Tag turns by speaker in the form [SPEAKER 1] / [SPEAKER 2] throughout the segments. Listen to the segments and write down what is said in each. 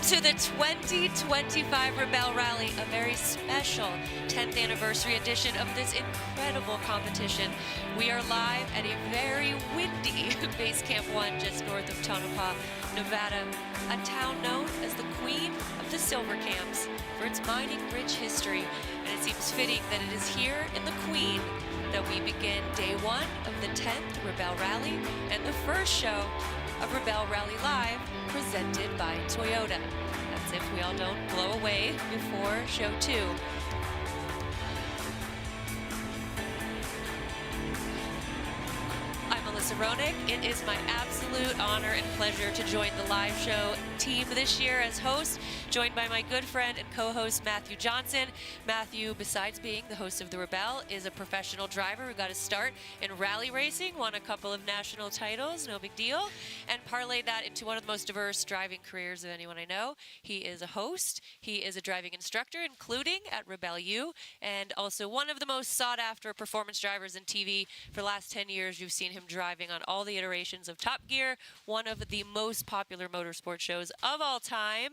[SPEAKER 1] to the 2025 Rebelle Rally, a very special 10th anniversary edition of this incredible competition. We are live at a very windy Base Camp 1 just north of Tonopah, Nevada, a town known as the Queen of the Silver Camps for its mining-rich history. And it seems fitting that it is here in the Queen that we begin day one of the 10th Rebelle Rally and the first show of Rebelle Rally Live, presented by Toyota. That's if we all don't blow away before show 2. I'm Alyssa Roenigk. It is my absolute honor and pleasure to join the live show team this year as host, joined by my good friend and co-host Matthew Johnson. Matthew, besides being the host of the Rebelle, is a professional driver who got his start in rally racing, won a couple of national titles, no big deal, and parlayed that into one of the most diverse driving careers of anyone I know. He is a host, he is a driving instructor, including at Rebelle U, and also one of the most sought-after performance drivers in TV. For the last 10 years, you've seen him driving on all the iterations of Top Gear, one of the most popular motorsport shows of all time.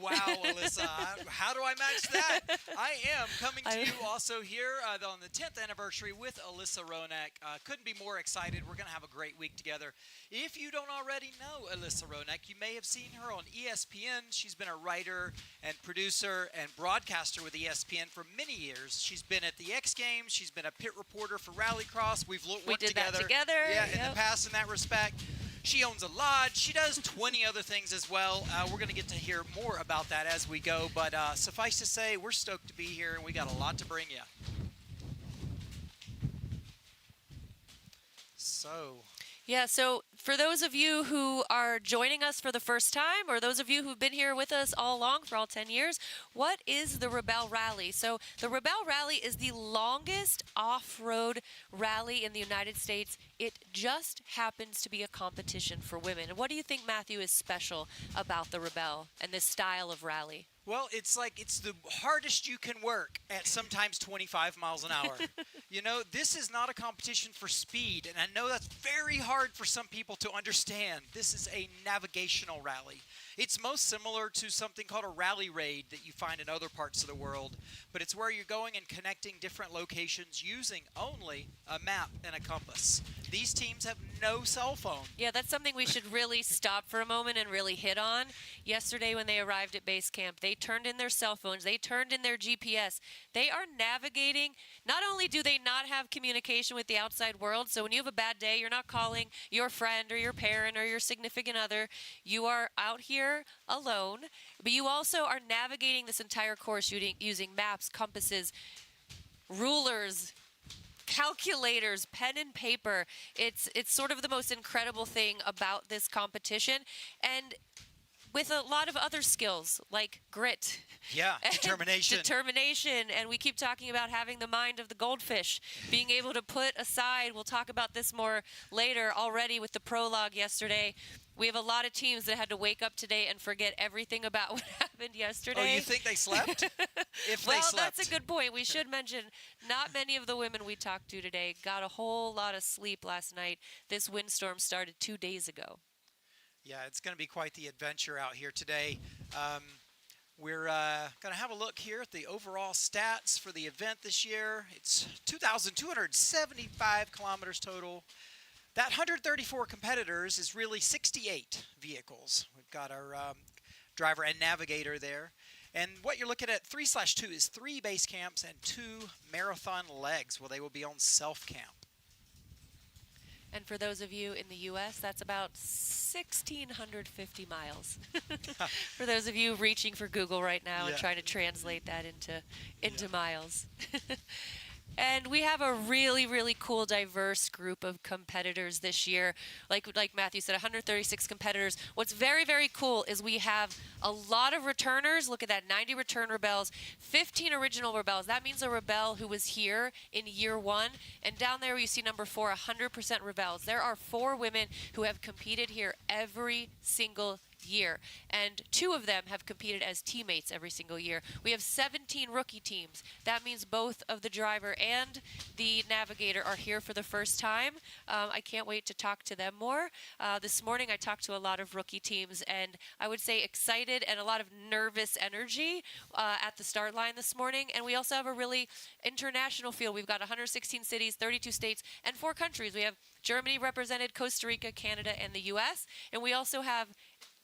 [SPEAKER 2] Wow, Alyssa, how do I match that? I am coming to you also here on the 10th anniversary with Alyssa Roenigk. Couldn't be more excited. We're going to have a great week together. If you don't already know Alyssa Roenigk, you may have seen her on ESPN. She's been a writer and producer and broadcaster with ESPN for many years. She's been at the X Games. She's been a pit reporter for Rallycross. We've worked together.
[SPEAKER 1] That together.
[SPEAKER 2] Yeah, in the past in that respect. She owns a lodge. She does 20 other things as well. We're going to get to hear more about that as we go. But suffice to say, we're stoked to be here, and we got a lot to bring you.
[SPEAKER 1] So for those of you who are joining us for the first time, or those of you who've been here with us all along for all 10 years, what is the Rebelle Rally? So the Rebelle Rally is the longest off-road rally in the United States. It just happens to be a competition for women. And what do you think, Matthew, is special about the Rebelle and this style of rally?
[SPEAKER 2] Well, it's the hardest you can work at sometimes 25 miles an hour. You know, this is not a competition for speed, and I know that's very hard for some people to understand. This is a navigational rally. It's most similar to something called a rally raid that you find in other parts of the world, but it's where you're going and connecting different locations using only a map and a compass. These teams have no cell phone.
[SPEAKER 1] Yeah, that's something we should really stop for a moment and really hit on. Yesterday when they arrived at base camp, they turned in their cell phones, they turned in their GPS. They are navigating. Not only do they not have communication with the outside world, so when you have a bad day, you're not calling your friend or your parent or your significant other. You are out here alone, but you also are navigating this entire course using maps, compasses, rulers, calculators, pen and paper. It's sort of the most incredible thing about this competition, and with a lot of other skills like grit.
[SPEAKER 2] Yeah, determination.
[SPEAKER 1] And we keep talking about having the mind of the goldfish, being able to put aside, we'll talk about this more later, already with the prologue yesterday. We have a lot of teams that had to wake up today and forget everything about what happened yesterday.
[SPEAKER 2] Oh, you think they slept? If
[SPEAKER 1] well,
[SPEAKER 2] they slept.
[SPEAKER 1] That's a good point. We should mention not many of the women we talked to today got a whole lot of sleep last night. This windstorm started 2 days ago.
[SPEAKER 2] Yeah, it's going to be quite the adventure out here today. We're going to have a look here at the overall stats for the event this year. It's 2,275 kilometers total. That 134 competitors is really 68 vehicles. We've got our driver and navigator there. And what you're looking at 3/2 is 3 base camps and 2 marathon legs where they will be on self-camp.
[SPEAKER 1] And for those of you in the U.S., that's about 1,650 miles. For those of you reaching for Google right now and trying to translate that into miles. And we have a really, really cool, diverse group of competitors this year. Like Matthew said, 136 competitors. What's very, very cool is we have a lot of returners. Look at that, 90 return Rebelles, 15 original Rebelles. That means a Rebelle who was here in year 1. And down there you see number 4, 100% Rebelles. There are 4 women who have competed here every single year. And 2 of them have competed as teammates every single year. We have 17 rookie teams. That means both of the driver and the navigator are here for the first time. I can't wait to talk to them more. This morning I talked to a lot of rookie teams, and I would say excited and a lot of nervous energy at the start line this morning. And we also have a really international field. We've got 116 cities, 32 states, and 4 countries. We have Germany represented, Costa Rica, Canada, and the U.S. And we also have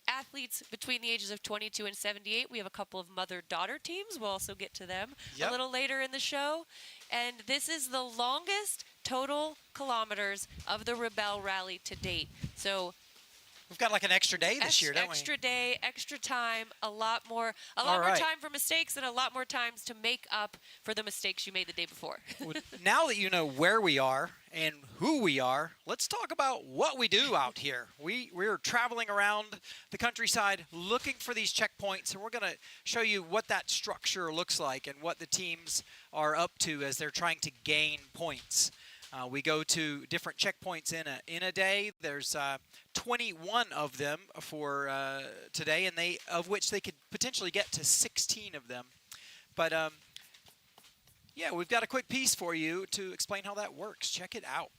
[SPEAKER 1] athletes between the ages of 22 and 78. We have a couple of mother-daughter teams. We'll also get to them a little later in the show. And this is the longest total kilometers of the Rebelle Rally to date. So
[SPEAKER 2] we've got like an extra day this year, don't we?
[SPEAKER 1] Extra day, extra time, a lot more time for mistakes and a lot more times to make up for the mistakes you made the day before.
[SPEAKER 2] Well, now that you know where we are and who we are, let's talk about what we do out here. We're traveling around the countryside looking for these checkpoints, and we're going to show you what that structure looks like and what the teams are up to as they're trying to gain points. We go to different checkpoints in a day. There's 21 of them for today, and of which they could potentially get to 16 of them. But yeah, we've got a quick piece for you to explain how that works. Check it out.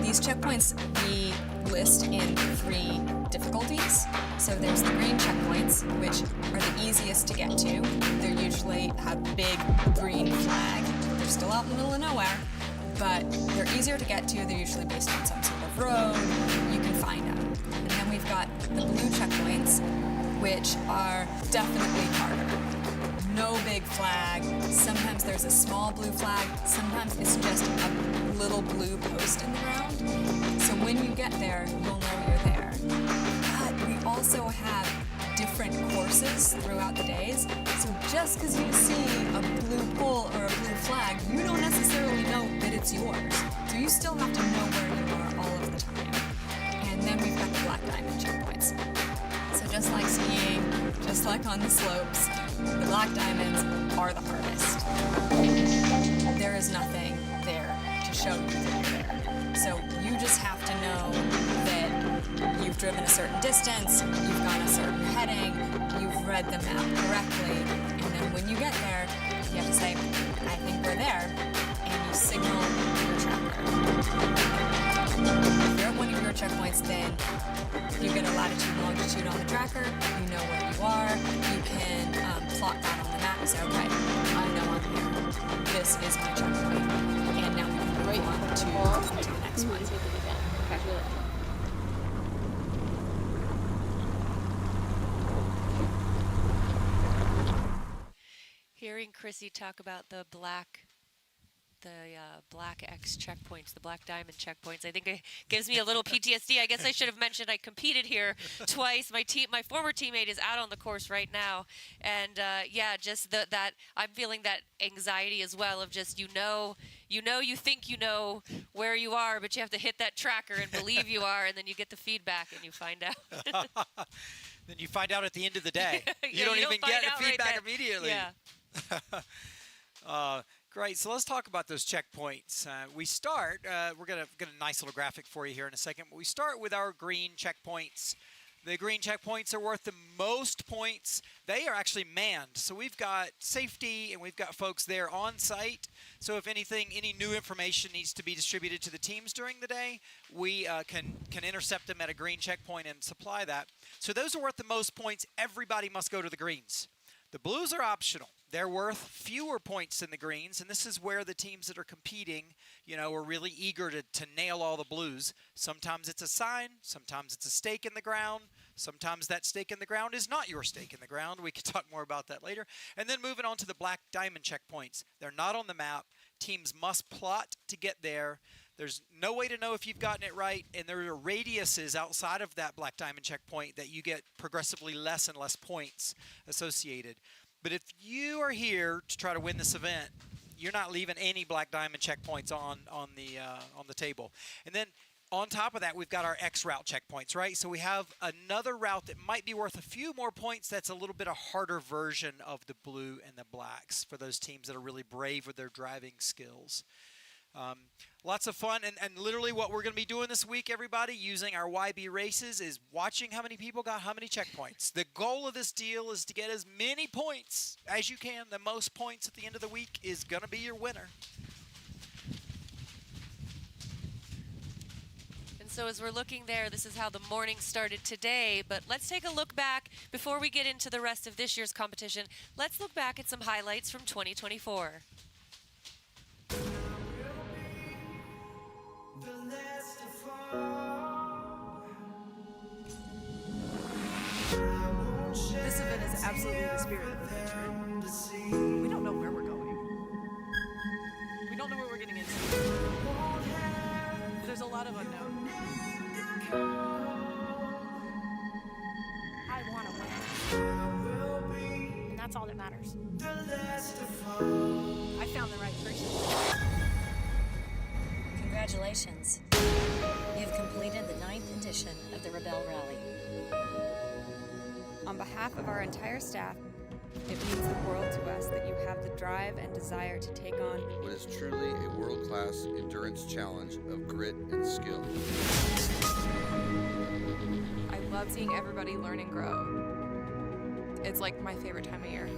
[SPEAKER 3] These checkpoints we list in 3 difficulties. So there's the green checkpoints, which are the easiest to get to. They usually have big green flag. They're still out in the middle of nowhere, but they're easier to get to. They're usually based on some sort of road. You can find them. And then we've got the blue checkpoints, which are definitely harder. No big flag. Sometimes there's a small blue flag. Sometimes it's just a little blue post in the ground. So when you get there, you'll know you're there. But we also have different courses throughout the days. So just because you see a blue pole or a blue flag, you don't necessarily know that it's yours. So you still have to know where you are all of the time. And then we've got the black diamond checkpoints. So just like skiing, just like on the slopes, the black diamonds are the hardest. There is nothing there to show you that you're there. So you just have to know that you've driven a certain distance, you've gone a certain heading, you've read the map correctly, and then when you get there, you have to say, I think we're there, and you signal your tracker. If you're at one of your checkpoints, then you get a latitude and longitude on the tracker, you know where you are, you can plot that on the map and say, okay, I know I'm here, this is my checkpoint, and now we can move on to the next one.
[SPEAKER 1] Hearing Chrissy talk about the black X checkpoints, the black diamond checkpoints, I think it gives me a little PTSD. I guess I should have mentioned I competed here twice. My former teammate is out on the course right now, and yeah, just that I'm feeling that anxiety as well of just you think you know where you are, but you have to hit that tracker and believe you are, and then you get the feedback and you find out.
[SPEAKER 2] Then you find out at the end of the day.
[SPEAKER 1] Yeah,
[SPEAKER 2] you don't even get the feedback
[SPEAKER 1] right
[SPEAKER 2] immediately.
[SPEAKER 1] Yeah.
[SPEAKER 2] Great. So let's talk about those checkpoints. We start, we're going to get a nice little graphic for you here in a second, but we start with our green checkpoints. The green checkpoints are worth the most points. They are actually manned. So we've got safety and we've got folks there on site. So if anything, any new information needs to be distributed to the teams during the day, we can intercept them at a green checkpoint and supply that. So those are worth the most points. Everybody must go to the greens. The blues are optional. They're worth fewer points than the greens, and this is where the teams that are competing, are really eager to nail all the blues. Sometimes it's a sign, sometimes it's a stake in the ground, sometimes that stake in the ground is not your stake in the ground. We can talk more about that later. And then moving on to the black diamond checkpoints. They're not on the map. Teams must plot to get there. There's no way to know if you've gotten it right, and there are radiuses outside of that black diamond checkpoint that you get progressively less and less points associated. But if you are here to try to win this event, you're not leaving any black diamond checkpoints on the table. And then on top of that, we've got our X route checkpoints, right? So we have another route that might be worth a few more points. That's a little bit a harder version of the blue and the blacks for those teams that are really brave with their driving skills. Lots of fun, and literally what we're going to be doing this week, everybody, using our YB races, is watching how many people got how many checkpoints. The goal of this deal is to get as many points as you can. The most points at the end of the week is going to be your winner.
[SPEAKER 1] And so as we're looking there, this is how the morning started today. But let's take a look back before we get into the rest of this year's competition. Let's look back at some highlights from 2024.
[SPEAKER 4] This event is absolutely the spirit of adventure. We don't know where we're going. We don't know what we're getting into. There's a lot of unknown.
[SPEAKER 5] I want to win. And that's all that matters.
[SPEAKER 4] I found the right person.
[SPEAKER 6] Congratulations. You've completed the 9th edition of the Rebelle Rally.
[SPEAKER 7] On behalf of our entire staff, it means the world to us that you have the drive and desire to take on
[SPEAKER 8] what is truly a world-class endurance challenge of grit and skill.
[SPEAKER 7] I love seeing everybody learn and grow. It's like my favorite time of year.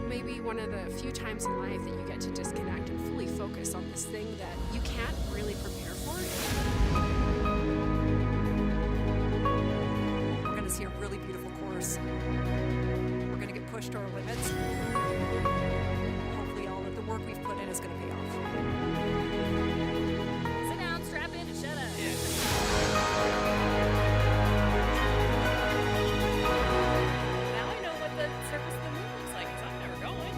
[SPEAKER 9] Maybe one of the few times in life that you get to disconnect and fully focus on this thing that you can't really prepare for.
[SPEAKER 4] We're going to see a really beautiful course. We're going to get pushed to our limits. Hopefully all of the work we've put in is going to pay off.
[SPEAKER 5] Sit down, strap in, and shut up. Now I know what the surface of the moon looks like, because I'm never going.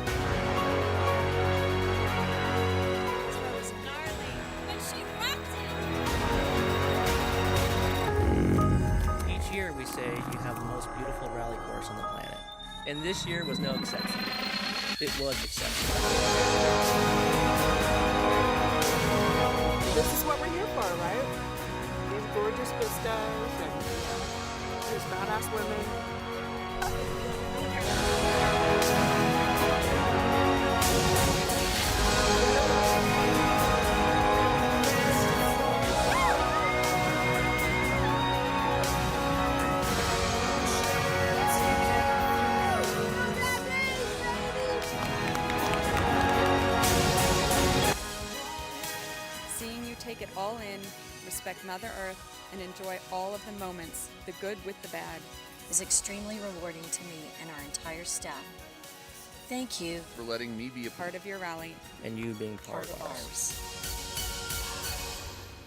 [SPEAKER 5] This was gnarly, but she rocked it!
[SPEAKER 10] Each year we say you have the most beautiful rally course on the planet. And this year was no exception. It was exceptional.
[SPEAKER 9] This is what we're here for, right? These gorgeous vistas and these badass women.
[SPEAKER 7] seeing you take it all in, respect Mother Earth, and enjoy all of the moments, the good with the bad.
[SPEAKER 6] Is extremely rewarding to me and our entire staff. Thank you
[SPEAKER 8] For letting me be a
[SPEAKER 7] Part of your rally.
[SPEAKER 10] And you being part of ours.
[SPEAKER 6] ours.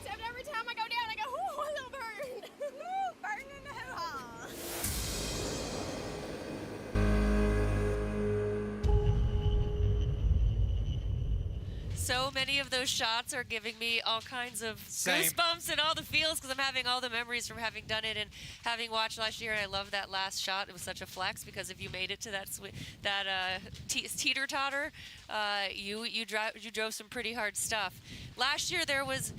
[SPEAKER 5] Except every time I go down, I go, ooh, a little burn. Burn in the hoo-ha.
[SPEAKER 1] So many of those shots are giving me all kinds of
[SPEAKER 2] Same.
[SPEAKER 1] goosebumps and all the feels because I'm having all the memories from having done it and having watched last year. And I love that last shot. It was such a flex because if you made it to that teeter totter, you drove some pretty hard stuff. Last year there was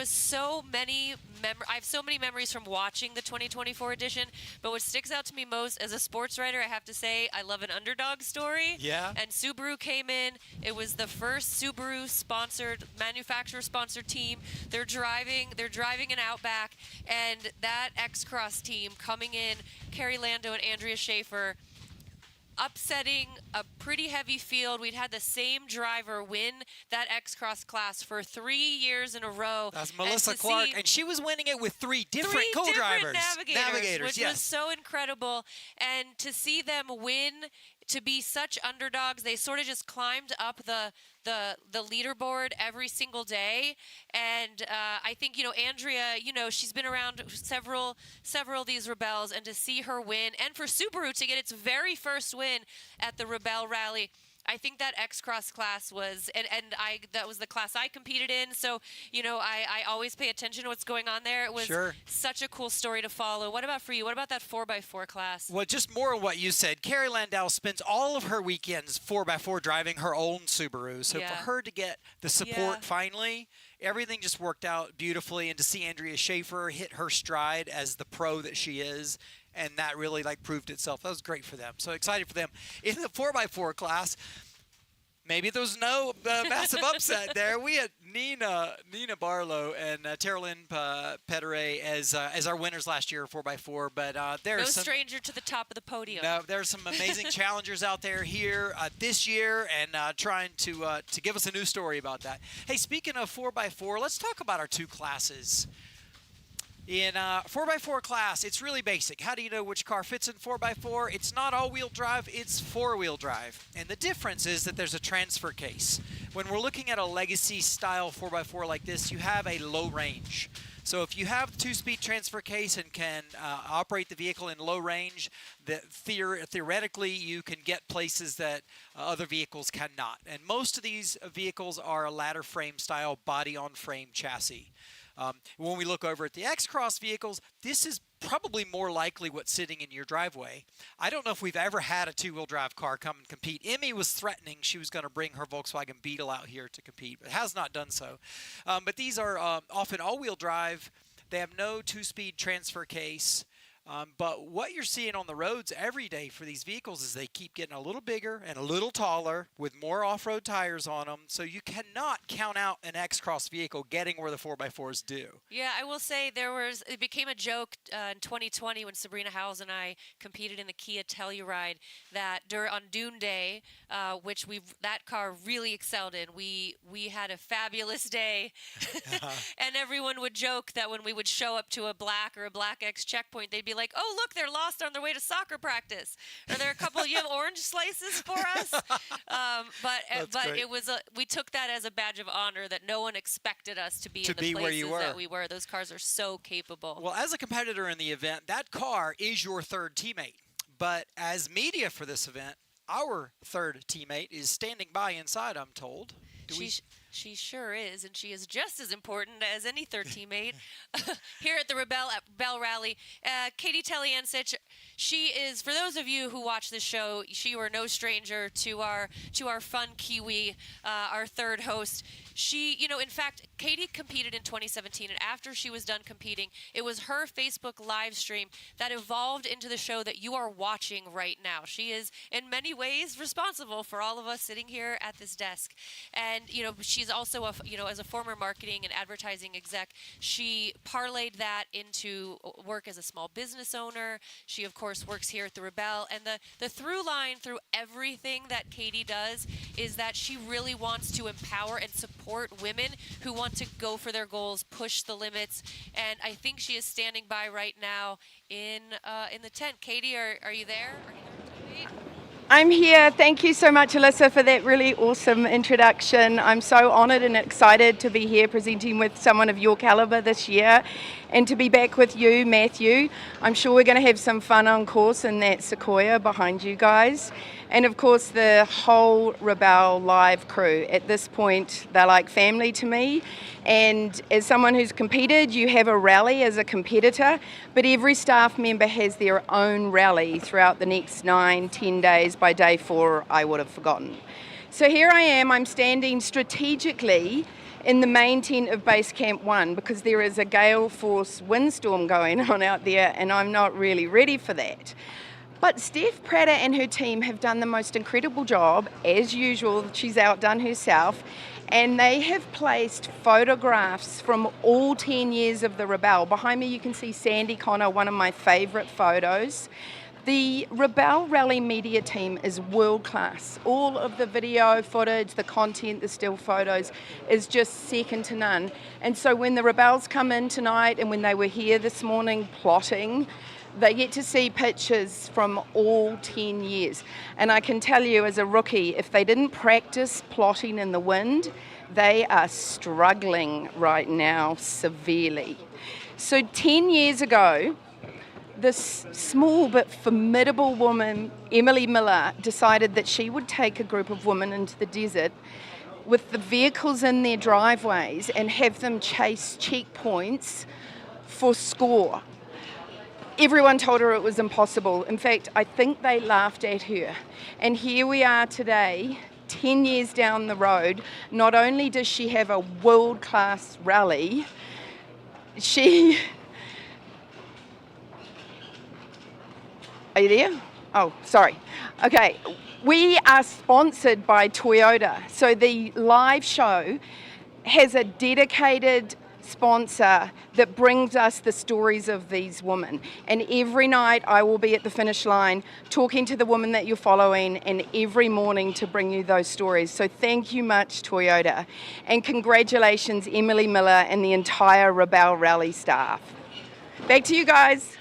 [SPEAKER 1] so many I have so many memories from watching the 2024 edition, but what sticks out to me most as a sports writer, I have to say, I love an underdog story.
[SPEAKER 2] Yeah.
[SPEAKER 1] And Subaru came in. It was the first Subaru sponsored, manufacturer sponsored team. They're driving an Outback, and that X-Cross team coming in, Carrie Lando and Andrea Schaefer, upsetting a pretty heavy field. We'd had the same driver win that X-Cross class for 3 years in a row.
[SPEAKER 2] That's
[SPEAKER 1] And
[SPEAKER 2] Melissa
[SPEAKER 1] to
[SPEAKER 2] Clark,
[SPEAKER 1] see
[SPEAKER 2] and she was winning it with three different
[SPEAKER 1] three
[SPEAKER 2] co-drivers.
[SPEAKER 1] different navigators, which
[SPEAKER 2] yes.
[SPEAKER 1] was so incredible. And to see them win, to be such underdogs, they sort of just climbed up the leaderboard every single day. And I think, Andrea, she's been around several of these Rebelles, and to see her win, and for Subaru to get its very first win at the Rebelle Rally, I think that X-Cross class was, that was the class I competed in. So, I always pay attention to what's going on there. It was
[SPEAKER 2] Sure.
[SPEAKER 1] such a cool story to follow. What about for you? What about that 4x4 class?
[SPEAKER 2] Well, just more of what you said. Carrie Landau spends all of her weekends 4x4 driving her own Subaru. So
[SPEAKER 1] Yeah.
[SPEAKER 2] for her to get the support
[SPEAKER 1] Yeah.
[SPEAKER 2] finally, everything just worked out beautifully. And to see Andrea Schaefer hit her stride as the pro that she is, and that really proved itself. That was great for them. So excited for them. In the 4x4 class, maybe there was no massive upset there. We had Nina Barlow and Terralyn Pederay as our winners last year, 4x4. But there's
[SPEAKER 1] no
[SPEAKER 2] some
[SPEAKER 1] stranger to the top of the podium.
[SPEAKER 2] No, there's some amazing challengers out there here this year, and trying to give us a new story about that. Hey, speaking of 4x4, let's talk about our two classes. In 4x4 class, it's really basic. How do you know which car fits in 4x4? It's not all-wheel drive, it's four-wheel drive. And the difference is that there's a transfer case. When we're looking at a legacy-style 4x4 like this, you have a low range. So if you have two-speed transfer case and can operate the vehicle in low range, theoretically you can get places that other vehicles cannot. And most of these vehicles are a ladder frame style body-on-frame chassis. When we look over at the X-Cross vehicles, this is probably more likely what's sitting in your driveway. I don't know if we've ever had a two-wheel drive car come and compete. Emmy was threatening she was going to bring her Volkswagen Beetle out here to compete, but has not done so. But these are often all-wheel drive. They have no two-speed transfer case. But what you're seeing on the roads every day for these vehicles is they keep getting a little bigger and a little taller with more off-road tires on them. So you cannot count out an X-Cross vehicle getting where the 4x4s do.
[SPEAKER 1] Yeah, I will say it became a joke in 2020 when Sabrina Howes and I competed in the Kia Telluride that on Dune Day, which that car really excelled in. We had a fabulous day, and everyone would joke that when we would show up to a black or a black X checkpoint, they'd be like, "Oh, look, they're lost on their way to soccer practice. Are there a couple? You have orange slices for us?" But
[SPEAKER 2] great.
[SPEAKER 1] it was we took that as a badge of honor that no one expected us to be in the
[SPEAKER 2] where you
[SPEAKER 1] places
[SPEAKER 2] were.
[SPEAKER 1] that we were. Those cars are so capable.
[SPEAKER 2] Well, as a competitor in the event, that car is your third teammate. But as media for this event, our third teammate is standing by inside, I'm told.
[SPEAKER 1] She sure is, and she is just as important as any third teammate here at the Rebelle Rally. Katy Talyancich, she is, for those of you who watch this show, she were no stranger to our fun Kiwi, our third host. She, in fact, Katy competed in 2017, and after she was done competing, it was her Facebook live stream that evolved into the show that you are watching right now. She is, in many ways, responsible for all of us sitting here at this desk. And, she's also, as a former marketing and advertising exec, she parlayed that into work as a small business owner. She, of course, works here at the Rebelle. And the through line through everything that Katy does is that she really wants to empower and support women who want to go for their goals, push the limits, and I think she is standing by right now in the tent. Katy, are you there?
[SPEAKER 9] I'm here. Thank you so much, Alyssa, for that really awesome introduction. I'm so honored and excited to be here presenting with someone of your caliber this year and to be back with you, Matthew. I'm sure we're going to have some fun on course in that Sequoia behind you guys. And of course, the whole Rebelle Live crew. At this point, they're like family to me. And as someone who's competed, you have a rally as a competitor, but every staff member has their own rally throughout the next 9-10 days. By day 4, I would have forgotten. So here I am, I'm standing strategically in the main tent of Base Camp 1 because there is a gale force windstorm going on out there and I'm not really ready for that. But Steph Prater and her team have done the most incredible job. As usual, she's outdone herself. And they have placed photographs from all 10 years of the Rebelle. Behind me you can see Sandy Connor, one of my favourite photos. The Rebelle Rally media team is world class. All of the video footage, the content, the still photos is just second to none. And so when the Rebelles come in tonight and when they were here this morning plotting, they get to see pictures from all 10 years. And I can tell you as a rookie, if they didn't practice plotting in the wind, they are struggling right now severely. So 10 years ago, this small but formidable woman, Emily Miller, decided that she would take a group of women into the desert with the vehicles in their driveways and have them chase checkpoints for score. Everyone told her it was impossible. In fact, I think they laughed at her. And here we are today, 10 years down the road. Not only does she have a world-class rally, Are you there? Oh, sorry. Okay, we are sponsored by Toyota. So the live show has a dedicated sponsor that brings us the stories of these women. And every night I will be at the finish line talking to the woman that you're following, and every morning to bring you those stories. So thank you much, Toyota. And congratulations, Emily Miller and the entire Rebelle Rally staff. Back to you guys.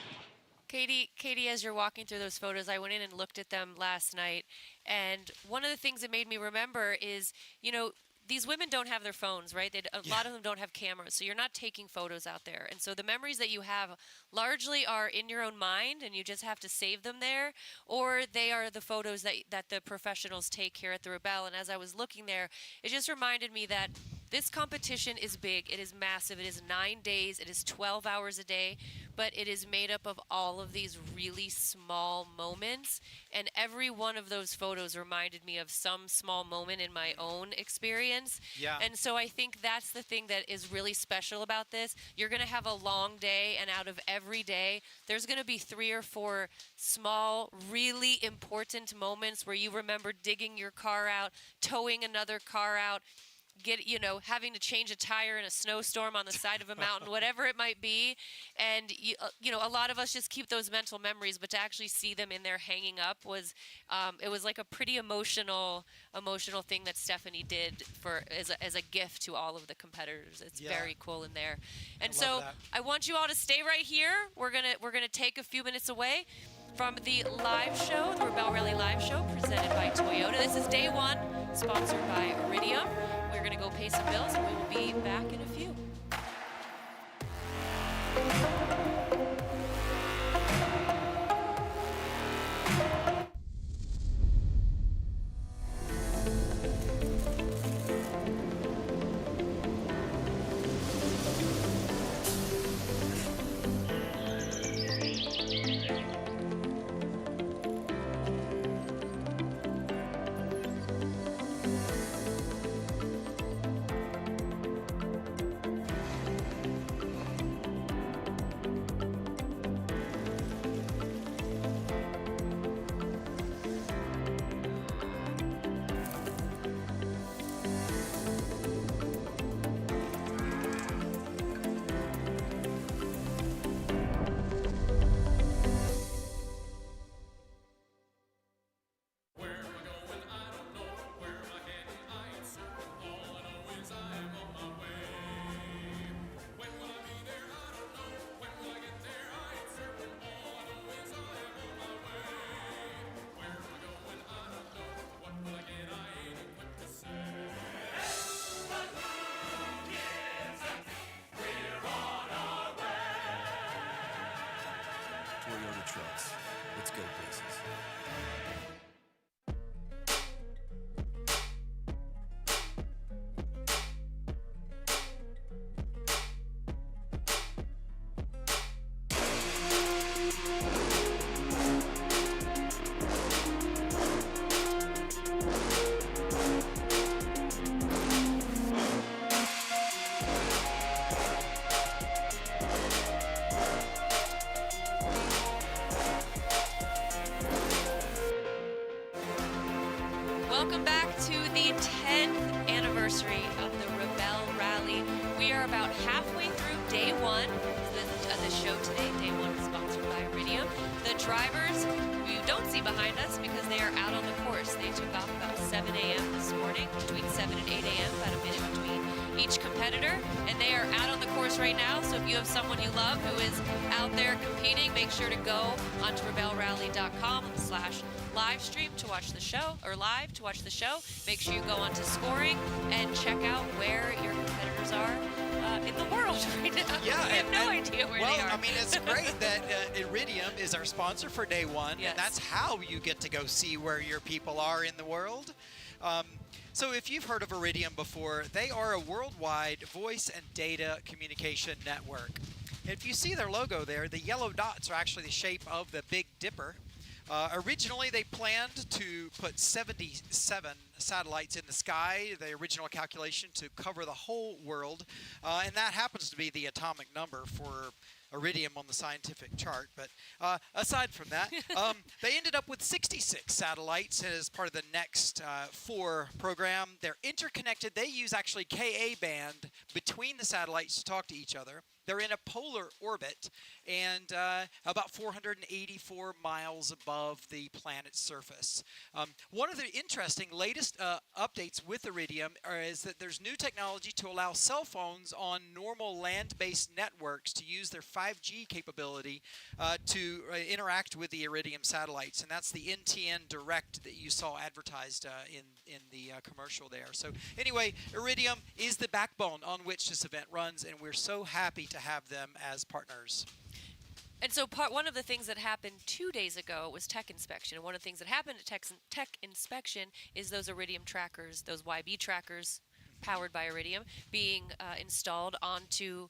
[SPEAKER 1] Katy, as you're walking through those photos, I went in and looked at them last night, and one of the things that made me remember is, these women don't have their phones, right? A lot of them don't have cameras, so you're not taking photos out there. And so the memories that you have largely are in your own mind, and you just have to save them there, or they are the photos that the professionals take here at the Rebelle. And as I was looking there, it just reminded me that this competition is big. It is massive. It is 9 days. It is 12 hours a day, but it is made up of all of these really small moments. And every one of those photos reminded me of some small moment in my own experience.
[SPEAKER 2] Yeah.
[SPEAKER 1] And so I think that's the thing that is really special about this. You're going to have a long day, and out of every day, there's going to be 3 or 4 small, really important moments where you remember digging your car out, towing another car out, having to change a tire in a snowstorm on the side of a mountain, whatever it might be. And, a lot of us just keep those mental memories, but to actually see them in there hanging up was, it was like a pretty emotional thing that Stephanie did as a gift to all of the competitors. It's very cool in there. And so I want you all to stay right here. We're gonna take a few minutes away from the live show, the Rebelle Rally live show presented by Toyota. This is day 1, sponsored by Iridium. We're going to go pay some bills, and we will be back in a few.
[SPEAKER 11] Toyota trucks. Let's go places.
[SPEAKER 1] Welcome back to the 10th anniversary of the Rebelle Rally. We are about halfway through day 1 of the show today. Day 1 is sponsored by Iridium. The drivers you don't see behind us because they are out on the course. They took off about 7 a.m. this morning, between 7 and 8 a.m., about a minute between each competitor, and they are out on the course right now. So if you have someone you love who is out there competing, make sure to go onto rebellerally.com/live stream to watch the show, or live to watch the show. Make sure you go onto scoring and check out where your competitors are in the world right now.
[SPEAKER 2] Yeah,
[SPEAKER 1] we have no idea where they are.
[SPEAKER 2] I mean, it's great that Iridium is our sponsor for day 1,
[SPEAKER 1] Yes.
[SPEAKER 2] and that's how you get to go see where your people are in the world. So if you've heard of Iridium before, they are a worldwide voice and data communication network. If you see their logo there, the yellow dots are actually the shape of the Big Dipper. Originally, they planned to put 77 satellites in the sky, the original calculation to cover the whole world, and that happens to be the atomic number for Iridium on the scientific chart. But aside from that, they ended up with 66 satellites as part of the Next 4 program. They're interconnected. They use actually Ka band between the satellites to talk to each other. They're in a polar orbit and about 484 miles above the planet's surface. One of the interesting latest updates with Iridium is that there's new technology to allow cell phones on normal land-based networks to use their 5G capability to interact with the Iridium satellites, and that's the NTN Direct that you saw advertised in the commercial there. So anyway, Iridium is the backbone on which this event runs, and we're so happy to have them as partners.
[SPEAKER 1] And so one of the things that happened 2 days ago was tech inspection. And one of the things that happened at tech inspection is those Iridium trackers, those YB trackers powered by Iridium, being installed onto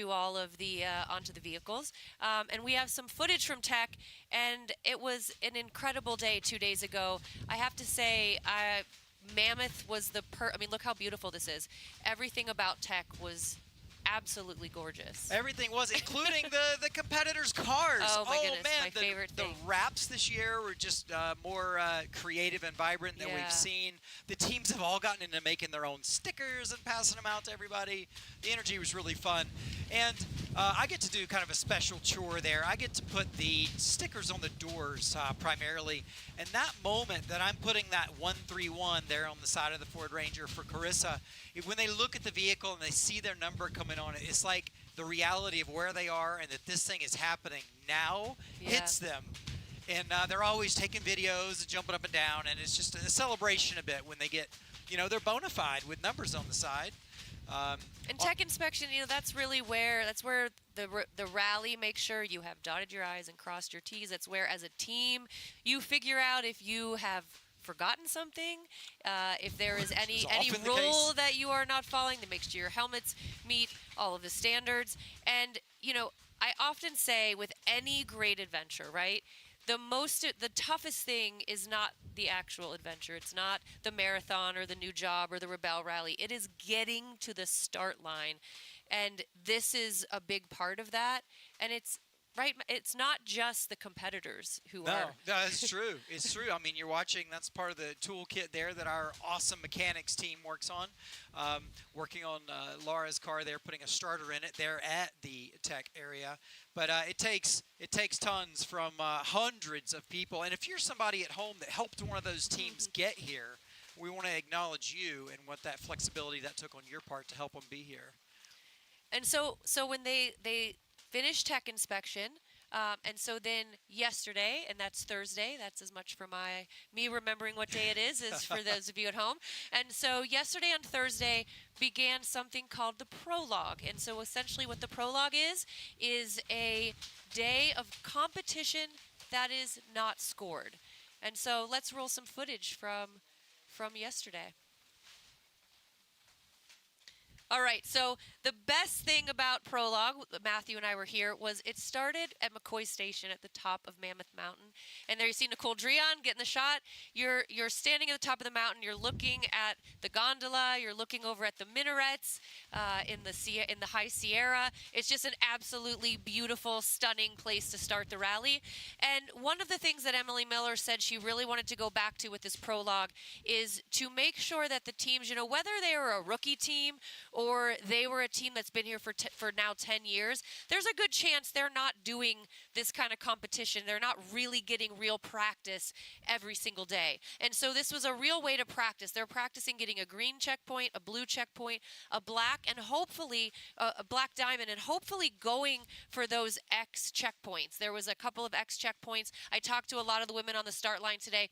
[SPEAKER 1] all of the onto the vehicles. And we have some footage from tech, and it was an incredible day 2 days ago. I have to say, Mammoth was I mean, look how beautiful this is. Everything about tech was absolutely gorgeous.
[SPEAKER 2] Everything was, including the competitors' cars.
[SPEAKER 1] Oh my goodness,
[SPEAKER 2] man,
[SPEAKER 1] my favorite thing.
[SPEAKER 2] The wraps this year were just more creative and vibrant than we've seen. The teams have all gotten into making their own stickers and passing them out to everybody. The energy was really fun. And I get to do kind of a special chore there. I get to put the stickers on the doors primarily. And that moment that I'm putting that 131 there on the side of the Ford Ranger for Carissa, when they look at the vehicle and they see their number coming on it, it's like the reality of where they are and that this thing is happening now hits them. And they're always taking videos and jumping up and down, and it's just a celebration a bit when they get, they're bona fide with numbers on the side.
[SPEAKER 1] And tech inspection, that's where the rally makes sure you have dotted your I's and crossed your T's. That's where, as a team, you figure out if you have forgotten something, if there is any rule that you are not following that makes sure your helmets meet all of the standards. And I often say with any great adventure, right, the toughest thing is not the actual adventure. It's not the marathon or the new job or the Rebelle Rally. It is getting to the start line, and this is a big part of that. And it's not just the competitors who are.
[SPEAKER 2] No, that's true. It's true. I mean, you're watching. That's part of the toolkit there that our awesome mechanics team works on. Working on Laura's car there, putting a starter in it there at the tech area. But it takes tons from hundreds of people. And if you're somebody at home that helped one of those teams get here, we want to acknowledge you and what that flexibility that took on your part to help them be here.
[SPEAKER 1] And so when they finished tech inspection, and so then yesterday, and that's Thursday, that's as much for me remembering what day it is as for those of you at home. And so yesterday on Thursday began something called the Prologue. And so essentially what the Prologue is a day of competition that is not scored. And so let's roll some footage from yesterday. All right, so the best thing about Prologue, Matthew and I were here, was it started at McCoy Station at the top of Mammoth Mountain. And there you see Nicole Dreon getting the shot. You're standing at the top of the mountain. You're looking at the gondola. You're looking over at the minarets in the High Sierra. It's just an absolutely beautiful, stunning place to start the rally. And one of the things that Emily Miller said she really wanted to go back to with this Prologue is to make sure that the teams, whether they were a rookie team or they were a team that's been here for now 10 years, there's a good chance they're not doing this kind of competition. They're not really getting real practice every single day. And so this was a real way to practice. They're practicing getting a green checkpoint, a blue checkpoint, a black, and hopefully a black diamond, and hopefully going for those X checkpoints. There was a couple of X checkpoints. I talked to a lot of the women on the start line today.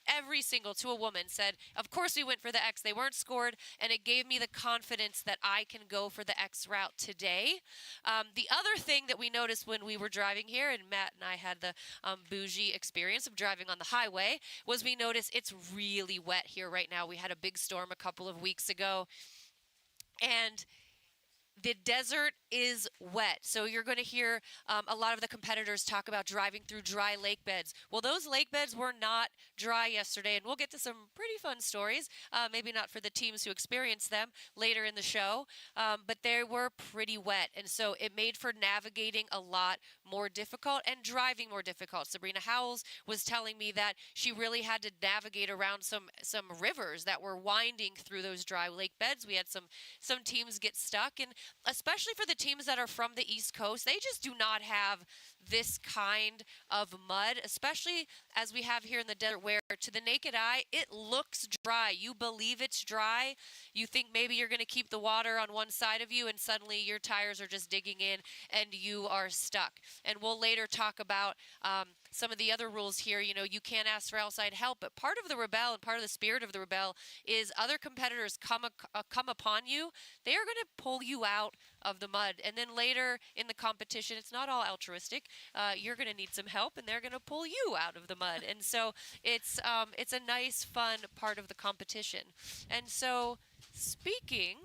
[SPEAKER 1] Every single, to a woman, said, of course we went for the X. They weren't scored, and it gave me the confidence that I can go for the X route today. The other thing that we noticed when we were driving here, and Matt and I had the bougie experience of driving on the highway, was we noticed it's really wet here right now. We had a big storm a couple of weeks ago, and the desert is wet. So you're going to hear a lot of the competitors talk about driving through dry lake beds. Well, those lake beds were not dry yesterday, and we'll get to some pretty fun stories, maybe not for the teams who experienced them later in the show, but they were pretty wet, and so it made for navigating a lot more difficult and driving more difficult. Sabrina Howells was telling me that she really had to navigate around some rivers that were winding through those dry lake beds. We had some teams get stuck, and especially for the teams that are from the East Coast, they just do not have this kind of mud, especially as we have here in the desert, where to the naked eye it looks dry. You believe it's dry. You think maybe you're going to keep the water on one side of you, and suddenly your tires are just digging in and you are stuck. And we'll later talk about some of the other rules here. You know, you can't ask for outside help, but part of the Rebelle and part of the spirit of the Rebelle is other competitors come upon you, they are going to pull you out of the mud. And then later in the competition, it's not all altruistic. You're going to need some help, and they're going to pull you out of the mud. And so it's a nice, fun part of the competition. And so speaking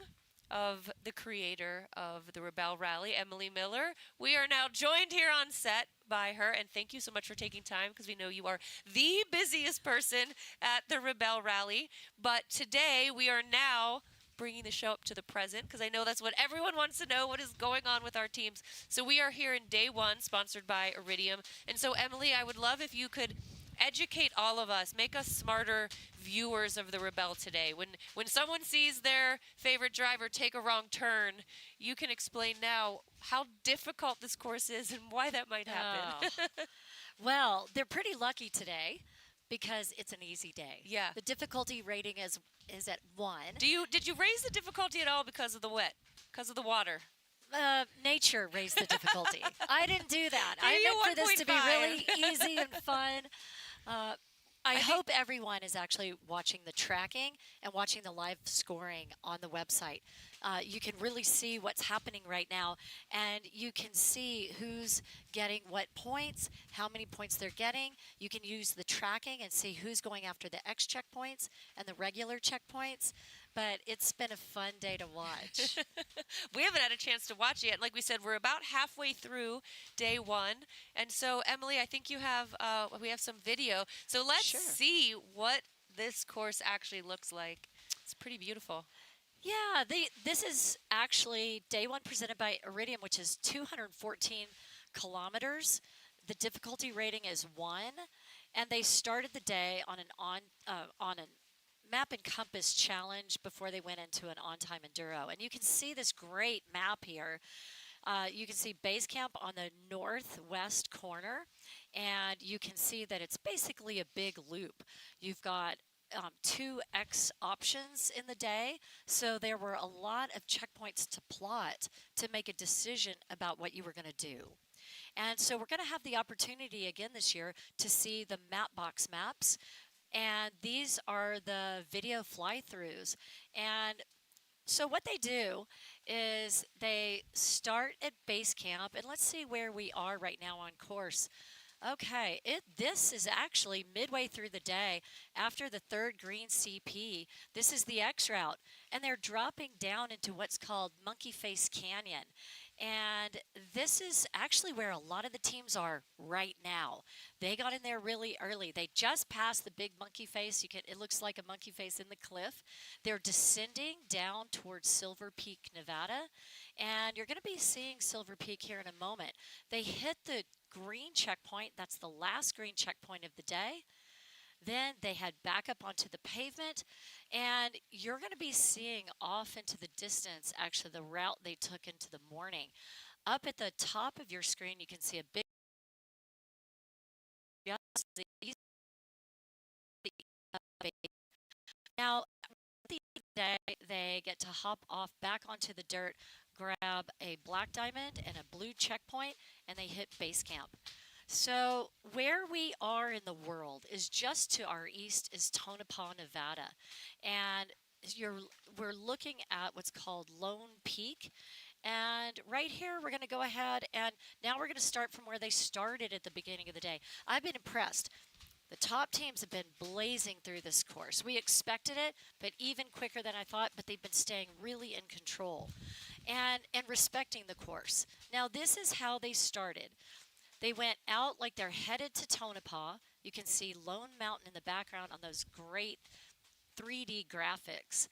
[SPEAKER 1] of the creator of the Rebelle Rally, Emily Miller, we are now joined here on set by her, and thank you so much for taking time, because we know you are the busiest person at the Rebelle Rally. But today we are now bringing the show up to the present, because I know that's what everyone wants to know, what is going on with our teams. So we are here in day one, sponsored by Iridium. And so, Emily, I would love if you could educate all of us, make us smarter viewers of the Rebelle today. When someone sees their favorite driver take a wrong turn, you can explain now how difficult this course is and why that might happen.
[SPEAKER 6] Oh. Well, they're pretty lucky today because it's an easy day.
[SPEAKER 1] Yeah.
[SPEAKER 6] The difficulty rating is at 1.
[SPEAKER 1] Did you raise the difficulty at all because of the wet? Because of the water?
[SPEAKER 6] Nature raised the difficulty. I didn't do that.
[SPEAKER 1] Maybe
[SPEAKER 6] I meant for this to be
[SPEAKER 1] 1.5.
[SPEAKER 6] really easy and fun. I hope everyone is actually watching the tracking and watching the live scoring on the website. You can really see what's happening right now, and you can see who's getting what points, how many points they're getting. You can use the tracking and see who's going after the X checkpoints and the regular checkpoints. But it's been a fun day to watch.
[SPEAKER 1] We haven't had a chance to watch it yet. Like we said, we're about halfway through day one. And so, Emily, I think we have some video. So let's see what this course actually looks like. It's pretty beautiful.
[SPEAKER 6] Yeah, this is actually day one presented by Iridium, which is 214 kilometers. The difficulty rating is 1, and they started the day on an map and compass challenge before they went into an on-time enduro. And you can see this great map here. You can see base camp on the northwest corner, and you can see that it's basically a big loop. You've got 2 X options in the day, so there were a lot of checkpoints to plot to make a decision about what you were going to do. And so we're going to have the opportunity again this year to see the Mapbox maps. And these are the video fly-throughs. And so what they do is they start at base camp, and let's see where we are right now on course. Okay, this is actually midway through the day after the 3rd green CP. This is the X route, and they're dropping down into what's called Monkey Face Canyon. And this is actually where a lot of the teams are right now. They got in there really early. They just passed the big monkey face. It looks like a monkey face in the cliff. They're descending down towards Silver Peak, Nevada. And you're going to be seeing Silver Peak here in a moment. They hit the green checkpoint. That's the last green checkpoint of the day. Then they head back up onto the pavement, and you're going to be seeing off into the distance, actually, the route they took into the morning. Up at the top of your screen, you can see a big now, the day they get to hop off back onto the dirt, grab a black diamond and a blue checkpoint, and they hit base camp. So where we are in the world is just to our east is Tonopah, Nevada. And we're looking at what's called Lone Peak. And right here, we're going to go ahead, and now we're going to start from where they started at the beginning of the day. I've been impressed. The top teams have been blazing through this course. We expected it, but even quicker than I thought, but they've been staying really in control and respecting the course. Now, this is how they started. They went out like they're headed to Tonopah. You can see Lone Mountain in the background on those great 3D graphics.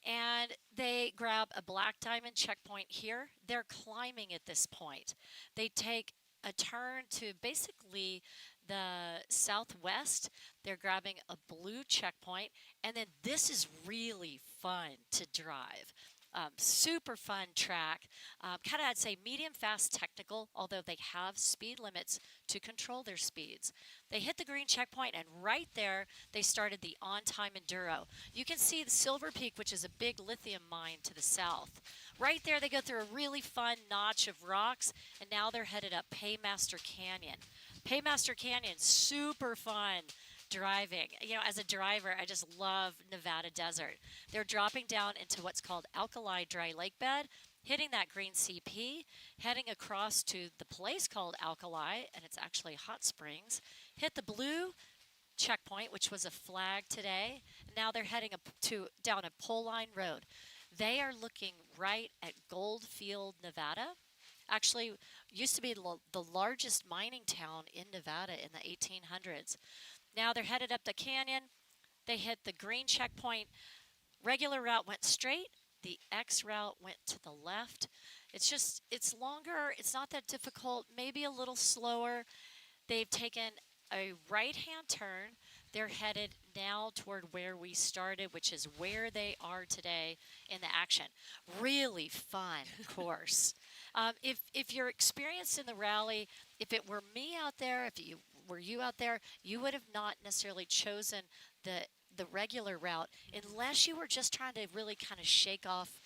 [SPEAKER 6] And they grab a black diamond checkpoint here. They're climbing at this point. They take a turn to basically the southwest. They're grabbing a blue checkpoint. And then this is really fun to drive. Super fun track. Kind of, I'd say, medium fast technical, although they have speed limits to control their speeds. They hit the green checkpoint, and right there, they started the on-time enduro. You can see the Silver Peak, which is a big lithium mine to the south. Right there, they go through a really fun notch of rocks, and now they're headed up Paymaster Canyon. Paymaster Canyon, super fun driving. You know, as a driver, I just love Nevada desert. They're dropping down into what's called Alkali Dry Lake Bed, hitting that green CP, heading across to the place called Alkali, and it's actually hot springs. Hit the blue checkpoint, which was a flag today. And now they're heading down a pole line road. They are looking right at Goldfield, Nevada. Actually, used to be the largest mining town in Nevada in the 1800s. Now they're headed up the canyon. They hit the green checkpoint. Regular route went straight. The X route went to the left. It's longer. It's not that difficult, maybe a little slower. They've taken a right-hand turn. They're headed now toward where we started, which is where they are today in the action. Really fun course. If you're experienced in the rally, if it were me out there, were you out there, you would have not necessarily chosen the regular route unless you were just trying to really kind of shake off,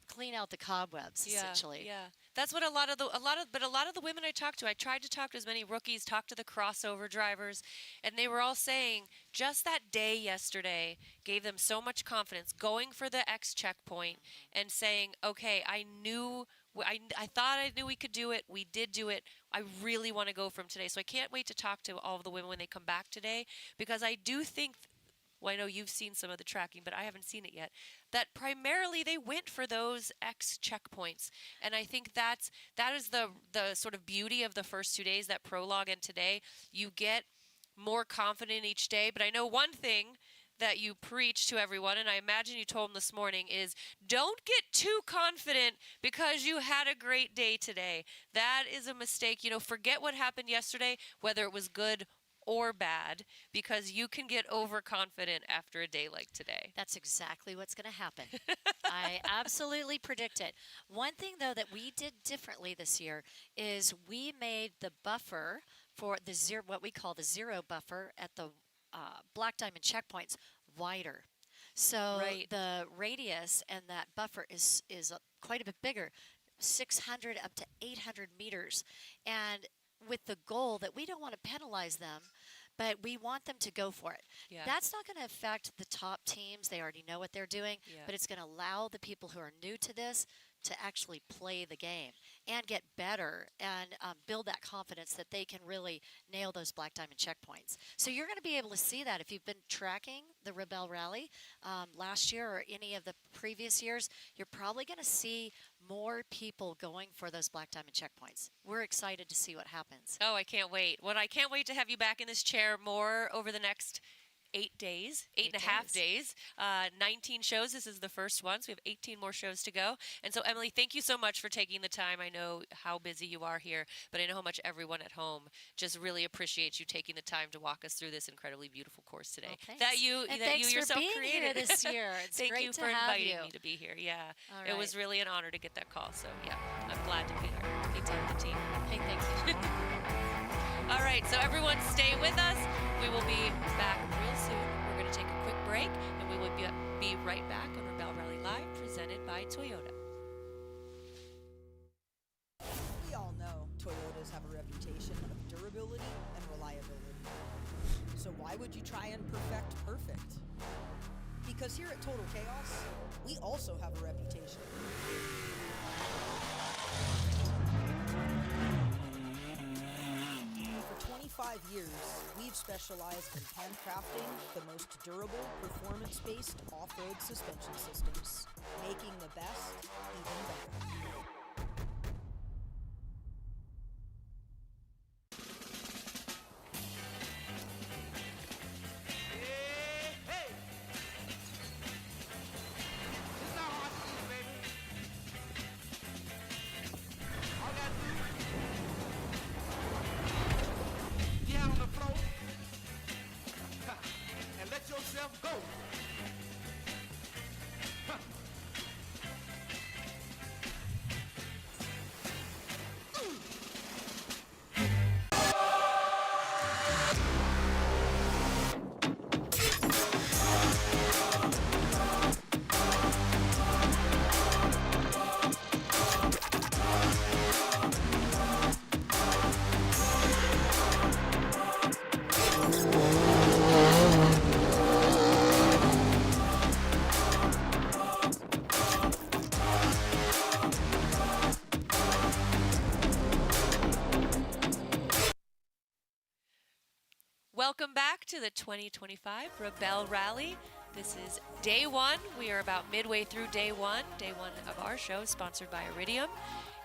[SPEAKER 6] clean out the cobwebs, essentially.
[SPEAKER 1] Yeah. That's what a lot of the women I talked to, I tried to talk to as many rookies, talk to the crossover drivers, and they were all saying just that day yesterday gave them so much confidence going for the X checkpoint and saying, okay, I thought I knew we could do it. We did do it. I really want to go from today. So I can't wait to talk to all of the women when they come back today, because I do think, well, I know you've seen some of the tracking, but I haven't seen it yet, that primarily they went for those X checkpoints. And I think that is the sort of beauty of the first 2 days, that prologue and today. You get more confident each day. But I know one thing that you preach to everyone, and I imagine you told them this morning, is don't get too confident because you had a great day today. That is a mistake. Forget what happened yesterday, whether it was good or bad, because you can get overconfident after a day like today.
[SPEAKER 6] That's exactly what's going to happen. I absolutely predict it. One thing, though, that we did differently this year is we made the buffer for the zero, what we call the zero buffer at the black diamond checkpoints, wider. So the radius and that buffer is quite a bit bigger, 600 up to 800 meters. And with the goal that we don't want to penalize them, but we want them to go for it.
[SPEAKER 1] Yeah.
[SPEAKER 6] That's not going to affect the top teams. They already know what they're doing, but it's going to allow the people who are new to this to actually play the game and get better and build that confidence that they can really nail those black diamond checkpoints. So you're going to be able to see that if you've been tracking the Rebelle Rally last year or any of the previous years. You're probably going to see more people going for those black diamond checkpoints. We're excited to see what happens.
[SPEAKER 1] Oh, I can't wait. Well, I can't wait to have you back in this chair more over the next 8 days, 8.5 days, 19 shows. This is the first one, so we have 18 more shows to go. And so, Emily, thank you so much for taking the time. I know how busy you are here, but I know how much everyone at home just really appreciates you taking the time to walk us through this incredibly beautiful course today.
[SPEAKER 6] Well,
[SPEAKER 1] that you yourself
[SPEAKER 6] being
[SPEAKER 1] created
[SPEAKER 6] here this year. It's
[SPEAKER 1] thank
[SPEAKER 6] great
[SPEAKER 1] you
[SPEAKER 6] to
[SPEAKER 1] for
[SPEAKER 6] have
[SPEAKER 1] inviting
[SPEAKER 6] you.
[SPEAKER 1] me to be here. Yeah,
[SPEAKER 6] All
[SPEAKER 1] it
[SPEAKER 6] right.
[SPEAKER 1] was really an honor to get that call. So yeah, I'm glad to be here. Hey, tell the team.
[SPEAKER 6] Hey, thank you.
[SPEAKER 1] All right, so everyone stay with us. We will be back real soon. We're going to take a quick break, and we will be right back on Rebelle Rally Live, presented by Toyota.
[SPEAKER 12] We all know Toyotas have a reputation of durability and reliability. So why would you try and perfect perfect? Because here at Total Chaos, we also have a reputation. For 25 years, we've specialized in handcrafting the most durable, performance-based off-road suspension systems, making the best even better.
[SPEAKER 1] Welcome back to the 2025 Rebelle Rally. This is day one. We are about midway through day one of our show, sponsored by Iridium.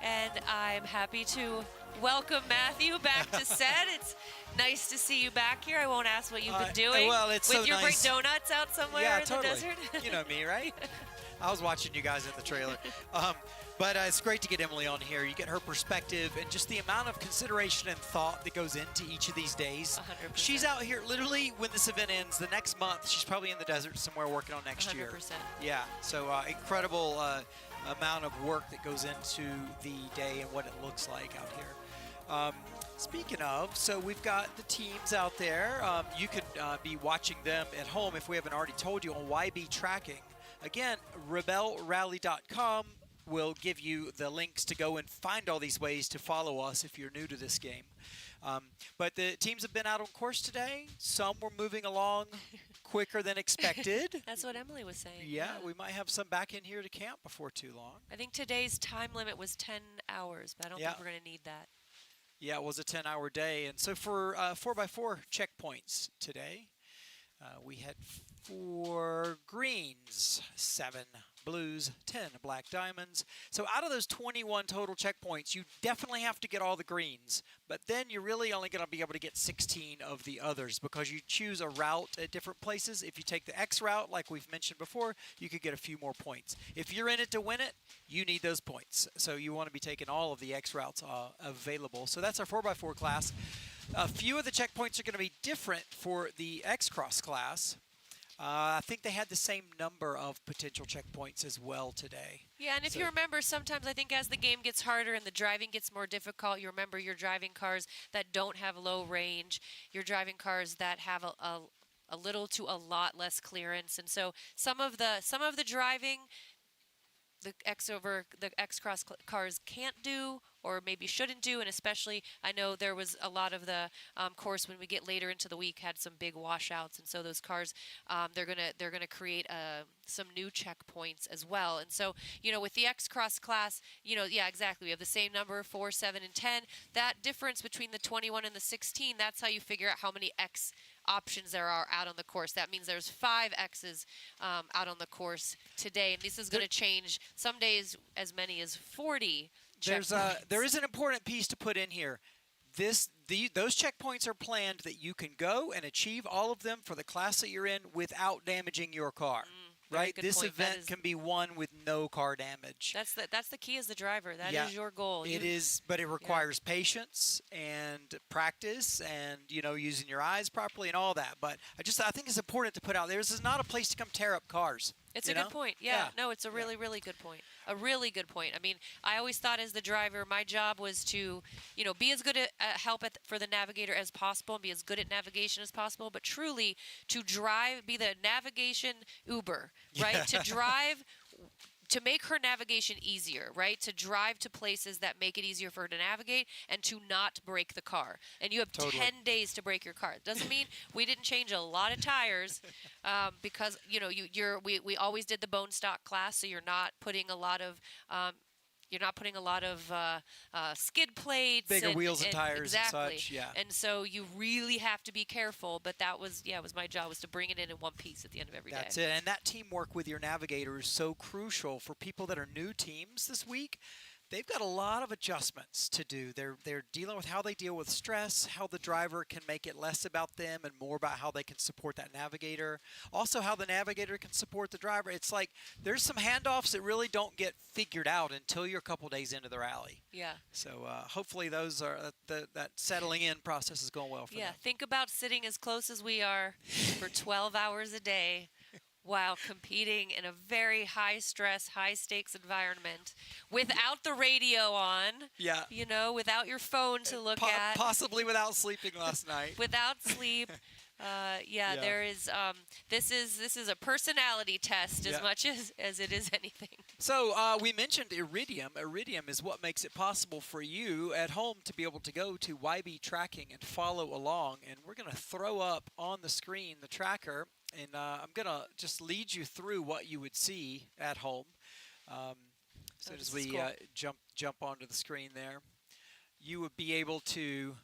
[SPEAKER 1] And I'm happy to welcome Matthew back to set. It's nice to see you back here. I won't ask what you've been doing.
[SPEAKER 2] Well, it's
[SPEAKER 1] with
[SPEAKER 2] so
[SPEAKER 1] your
[SPEAKER 2] nice.
[SPEAKER 1] great donuts out somewhere
[SPEAKER 2] Yeah,
[SPEAKER 1] in
[SPEAKER 2] totally.
[SPEAKER 1] the desert.
[SPEAKER 2] You know me, right? I was watching you guys in the trailer. But it's great to get Emily on here. You get her perspective and just the amount of consideration and thought that goes into each of these days.
[SPEAKER 1] 100%.
[SPEAKER 2] She's out here literally when this event ends the next month. She's probably in the desert somewhere working on next
[SPEAKER 1] 100%.
[SPEAKER 2] year. Yeah, so incredible amount of work that goes into the day and what it looks like out here. Speaking of, so we've got the teams out there. You could be watching them at home if we haven't already told you on YB tracking. Again, rebellerally.com will give you the links to go and find all these ways to follow us if you're new to this game. But the teams have been out on course today. Some were moving along quicker than expected.
[SPEAKER 1] That's what Emily was saying.
[SPEAKER 2] Yeah, we might have some back in here to camp before too long.
[SPEAKER 1] I think today's time limit was 10 hours, but I don't think we're going to need that.
[SPEAKER 2] Yeah, it was a 10-hour day. And so for 4x4 checkpoints today, we had 4 greens, 7 blues, 10 black diamonds. So out of those 21 total checkpoints, you definitely have to get all the greens. But then you're really only going to be able to get 16 of the others because you choose a route at different places. If you take the X route, like we've mentioned before, you could get a few more points. If you're in it to win it, you need those points. So you want to be taking all of the X routes available. So that's our 4x4 class. A few of the checkpoints are going to be different for the X-Cross class. I think they had the same number of potential checkpoints as well today.
[SPEAKER 1] Yeah, and if you remember, sometimes I think as the game gets harder and the driving gets more difficult, you remember you're driving cars that don't have low range. You're driving cars that have a little to a lot less clearance, and so some of the driving the X-Cross cars can't do or maybe shouldn't do, and especially I know there was a lot of the course when we get later into the week had some big washouts, and so those cars they're gonna create some new checkpoints as well. And so with the X-Cross class, yeah, exactly, we have the same number, 4, 7, and 10. That difference between the 21 and the 16, that's how you figure out how many X options there are out on the course. That means there's 5 X's out on the course today, and this is going to change some days as many as 40 checkpoints.
[SPEAKER 2] There is an important piece to put in here. Those checkpoints are planned that you can go and achieve all of them for the class that you're in without damaging your car. Right? This event can be won with no car damage.
[SPEAKER 1] That's the key as the driver. That is your goal.
[SPEAKER 2] It is, but it requires patience and practice and, using your eyes properly and all that. But I think it's important to put out there, this is not a place to come tear up cars.
[SPEAKER 1] It's a good point. Yeah. No, it's a really, really good point. A really good point. I mean, I always thought as the driver, my job was to, be as good at help for the navigator as possible and be as good at navigation as possible, but truly to drive, be the navigation Uber, right? To drive, to make her navigation easier, right? To drive to places that make it easier for her to navigate and to not break the car. And you have 10 days to break your car. It doesn't mean we didn't change a lot of tires because, we always did the bone stock class, so you're not putting a lot of you're not putting a lot of skid plates,
[SPEAKER 2] Bigger wheels and tires and
[SPEAKER 1] exactly.
[SPEAKER 2] such, yeah.
[SPEAKER 1] And so you really have to be careful. But that was it was my job, was to bring it in one piece at the end of every day.
[SPEAKER 2] That's it. And that teamwork with your navigator is so crucial for people that are new teams this week. They've got a lot of adjustments to do. They're dealing with how they deal with stress, how the driver can make it less about them and more about how they can support that navigator. Also, how the navigator can support the driver. It's like there's some handoffs that really don't get figured out until you're a couple days into the rally.
[SPEAKER 1] Yeah.
[SPEAKER 2] So hopefully those are that settling in process is going well for them.
[SPEAKER 1] Yeah. Think about sitting as close as we are for 12 hours a day, while competing in a very high-stress, high-stakes environment without the radio on.
[SPEAKER 2] Yeah.
[SPEAKER 1] You know, without your phone to look at.
[SPEAKER 2] Possibly without sleeping last night.
[SPEAKER 1] Without sleep. Yeah, there is. This is a personality test as much as it is anything.
[SPEAKER 2] So we mentioned Iridium. Iridium is what makes it possible for you at home to be able to go to YB tracking and follow along. And we're going to throw up on the screen the tracker, and I'm going to just lead you through what you would see at home. So as we
[SPEAKER 1] cool.
[SPEAKER 2] jump onto the screen there, you would be able to.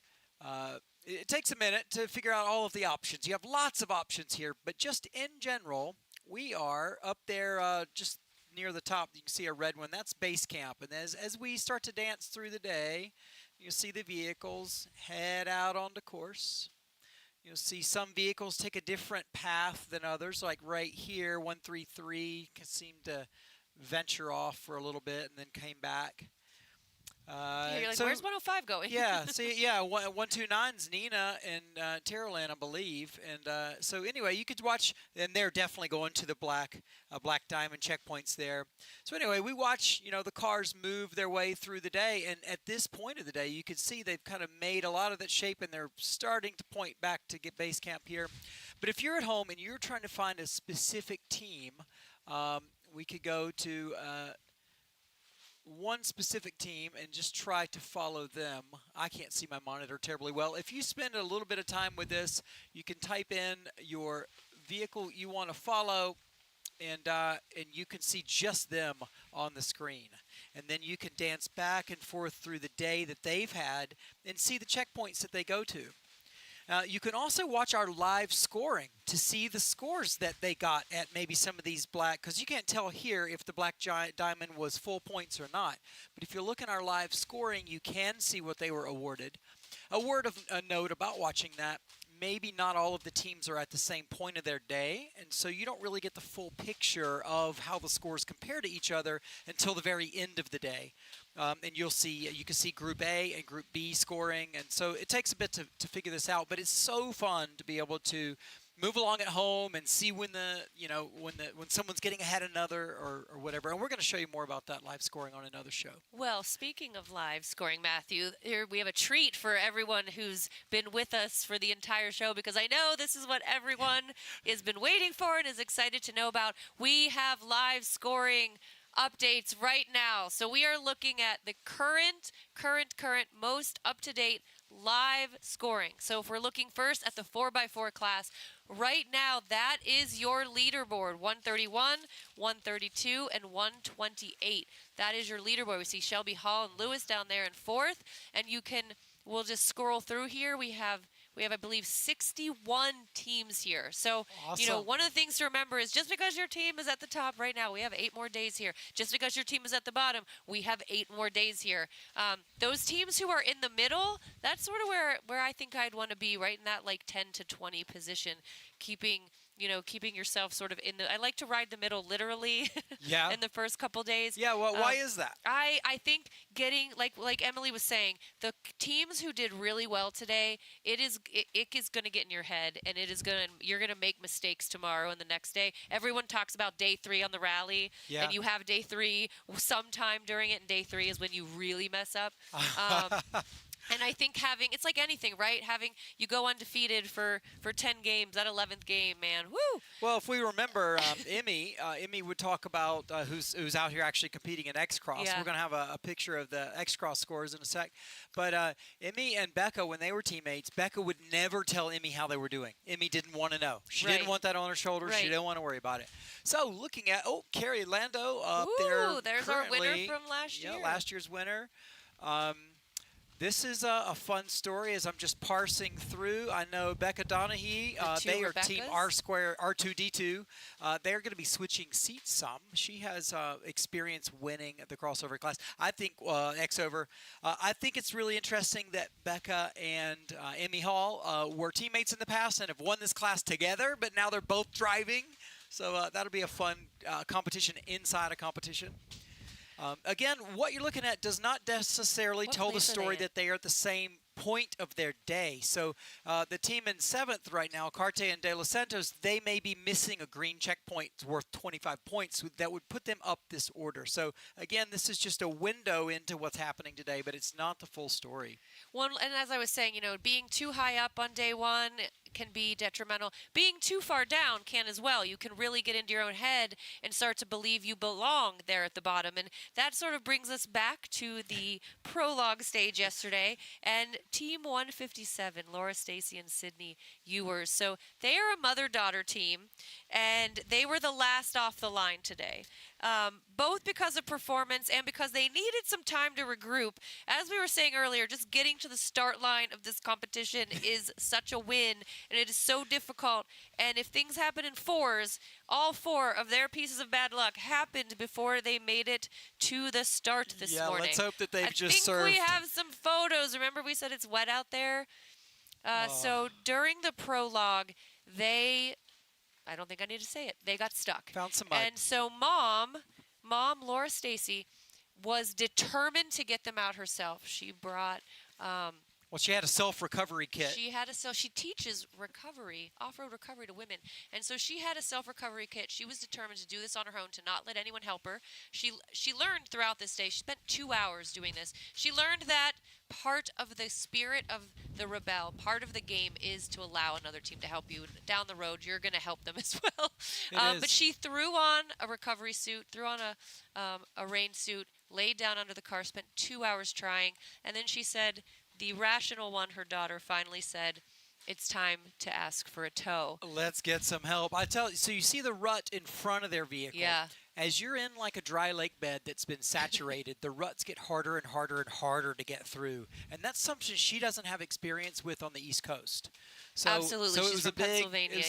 [SPEAKER 2] It takes a minute to figure out all of the options. You have lots of options here, but just in general, we are up there just near the top. You can see a red one. That's base camp. And as we start to dance through the day, you'll see the vehicles head out onto course. You'll see some vehicles take a different path than others, like right here, 133 seemed to venture off for a little bit and then came back.
[SPEAKER 1] You're like, where's 105 going?
[SPEAKER 2] Yeah, see, 129's Nina and Terralyn, I believe. And so anyway, you could watch, and they're definitely going to the black diamond checkpoints there. So anyway, we watch, the cars move their way through the day, and at this point of the day, you can see they've kind of made a lot of that shape, and they're starting to point back to get base camp here. But if you're at home and you're trying to find a specific team, we could go to one specific team and just try to follow them. I can't see my monitor terribly well. If you spend a little bit of time with this, you can type in your vehicle you want to follow, and you can see just them on the screen. And then you can dance back and forth through the day that they've had and see the checkpoints that they go to. You can also watch our live scoring to see the scores that they got at maybe some of these black, because you can't tell here if the black giant diamond was full points or not. But if you look in our live scoring, you can see what they were awarded. A word of a note about watching that, maybe not all of the teams are at the same point of their day, and so you don't really get the full picture of how the scores compare to each other until the very end of the day. And you can see Group A and Group B scoring, and so it takes a bit to figure this out. But it's so fun to be able to move along at home and see when someone's getting ahead of another or whatever. And we're going to show you more about that live scoring on another show.
[SPEAKER 1] Well, speaking of live scoring, Matthew, here we have a treat for everyone who's been with us for the entire show, because I know this is what everyone has been waiting for and is excited to know about. We have live scoring updates right now. So we are looking at the current most up-to-date live scoring. So if we're looking first at the 4x4 class, right now that is your leaderboard: 131, 132, and 128. That is your leaderboard. We see Shelby Hall and Lewis down there in fourth, and we'll just scroll through here. We have, I believe, 61 teams here. So,
[SPEAKER 2] awesome.
[SPEAKER 1] One of the things to remember is just because your team is at the top right now, we have 8 more days here. Just because your team is at the bottom, we have 8 more days here. Those teams who are in the middle, that's sort of where I think I'd want to be, right in that like 10 to 20 position, keeping yourself sort of in the. I like to ride the middle literally.
[SPEAKER 2] Yeah.
[SPEAKER 1] In the first couple days.
[SPEAKER 2] Yeah. Well, why is that?
[SPEAKER 1] I think getting like Emily was saying, the teams who did really well today, it is going to get in your head, and you're going to make mistakes tomorrow and the next day. Everyone talks about day 3 on the rally, and you have day 3 sometime during it, and day 3 is when you really mess up. And I think it's like anything, right? You go undefeated for 10 games, that 11th game, man, woo!
[SPEAKER 2] Well, if we remember, Emmy would talk about who's out here actually competing in X-Cross.
[SPEAKER 1] Yeah.
[SPEAKER 2] We're going to have a picture of the X-Cross scores in a sec. But Emmy and Becca, when they were teammates, Becca would never tell Emmy how they were doing. Emmy didn't want to know. She didn't want that on her shoulders. She didn't want to worry about it. So looking at, Carrie Lando up there.
[SPEAKER 1] There's our winner from last year.
[SPEAKER 2] Yeah, last year's winner. This is a fun story as I'm just parsing through. I know Becca Donahue, they are team R2D2. They're going to be switching seats some. She has experience winning the crossover class. I think X-Over. I think it's really interesting that Becca and Emmy Hall were teammates in the past and have won this class together, but now they're both driving. So that'll be a fun competition inside a competition. Again, what you're looking at does not necessarily tell the story that they are at the same point of their day. So the team in 7th right now, Carte and De Los Santos, they may be missing a green checkpoint worth 25 points that would put them up this order. So again, this is just a window into what's happening today, but it's not the full story.
[SPEAKER 1] Well, and as I was saying, being too high up on day one can be detrimental. Being too far down can as well. You can really get into your own head and start to believe you belong there at the bottom. And that sort of brings us back to the prologue stage yesterday. And Team 157, Laura, Stacy, and Sydney Ewers. So they are a mother-daughter team, and they were the last off the line today. Both because of performance and because they needed some time to regroup. As we were saying earlier, just getting to the start line of this competition is such a win, and it is so difficult. And if things happen in fours, all 4 of their pieces of bad luck happened before they made it to the start this morning.
[SPEAKER 2] Yeah, let's hope that they've just served.
[SPEAKER 1] I think we have some photos. Remember we said it's wet out there? So during the prologue, I don't think I need to say it. They got stuck.
[SPEAKER 2] Found some mud.
[SPEAKER 1] And so Mom, Laura Stacy, was determined to get them out herself. She brought...
[SPEAKER 2] well, she had a self-recovery kit.
[SPEAKER 1] She teaches recovery, off-road recovery to women. And so she had a self-recovery kit. She was determined to do this on her own, to not let anyone help her. She learned throughout this day. She spent 2 hours doing this. She learned that part of the spirit of the Rebelle, part of the game, is to allow another team to help you. Down the road, you're going to help them as well. But she threw on a recovery suit, threw on a rain suit, laid down under the car, spent 2 hours trying, and then she said... The rational one, her daughter, finally said, it's time to ask for a tow.
[SPEAKER 2] Let's get some help. I tell you, so you see the rut in front of their vehicle.
[SPEAKER 1] Yeah.
[SPEAKER 2] As you're in like a dry lake bed that's been saturated, the ruts get harder and harder and harder to get through. And that's something she doesn't have experience with on the East Coast. So,
[SPEAKER 1] absolutely.
[SPEAKER 2] So
[SPEAKER 1] She's
[SPEAKER 2] it was
[SPEAKER 1] from
[SPEAKER 2] a big,
[SPEAKER 1] Pennsylvania.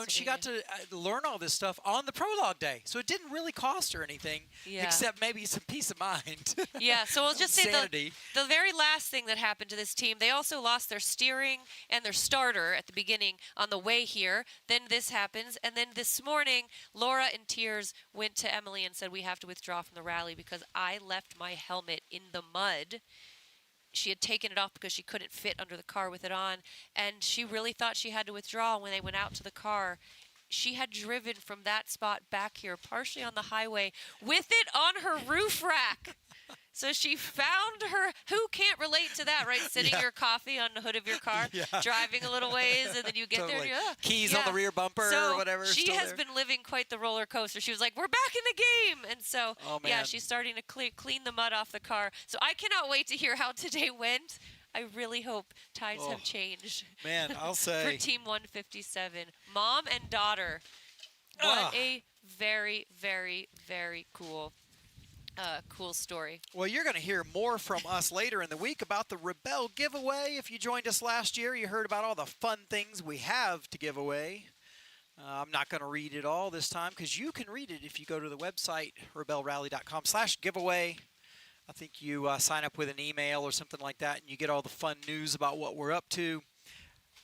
[SPEAKER 2] and she got to learn all this stuff on the prologue day. So it didn't really cost her anything, except maybe some peace of mind.
[SPEAKER 1] Yeah, so we'll just say the very last thing that happened to this team, they also lost their steering and their starter at the beginning on the way here. Then this happens. And then this morning, Laura, in tears, went to Emily and said, we have to withdraw from the rally because I left my helmet in the mud. She had taken it off because she couldn't fit under the car with it on, and she really thought she had to withdraw. When they went out to the car, she had driven from that spot back here, partially on the highway, with it on her roof rack. So she found her, who can't relate to that, right? Sitting your coffee on the hood of your car, driving a little ways, and then you get there. And
[SPEAKER 2] keys on the rear bumper or whatever.
[SPEAKER 1] She has been living quite the roller coaster. She was like, we're back in the game. And so, she's starting to clean the mud off the car. So I cannot wait to hear how today went. I really hope tides have changed.
[SPEAKER 2] Man, I'll say.
[SPEAKER 1] For Team 157. Mom and daughter. What a very, very, very cool story.
[SPEAKER 2] Well, you're going to hear more from us later in the week about the Rebelle giveaway. If you joined us last year, you heard about all the fun things we have to give away. I'm not going to read it all this time because you can read it if you go to the website, rebellerally.com/giveaway. I think you sign up with an email or something like that, and you get all the fun news about what we're up to,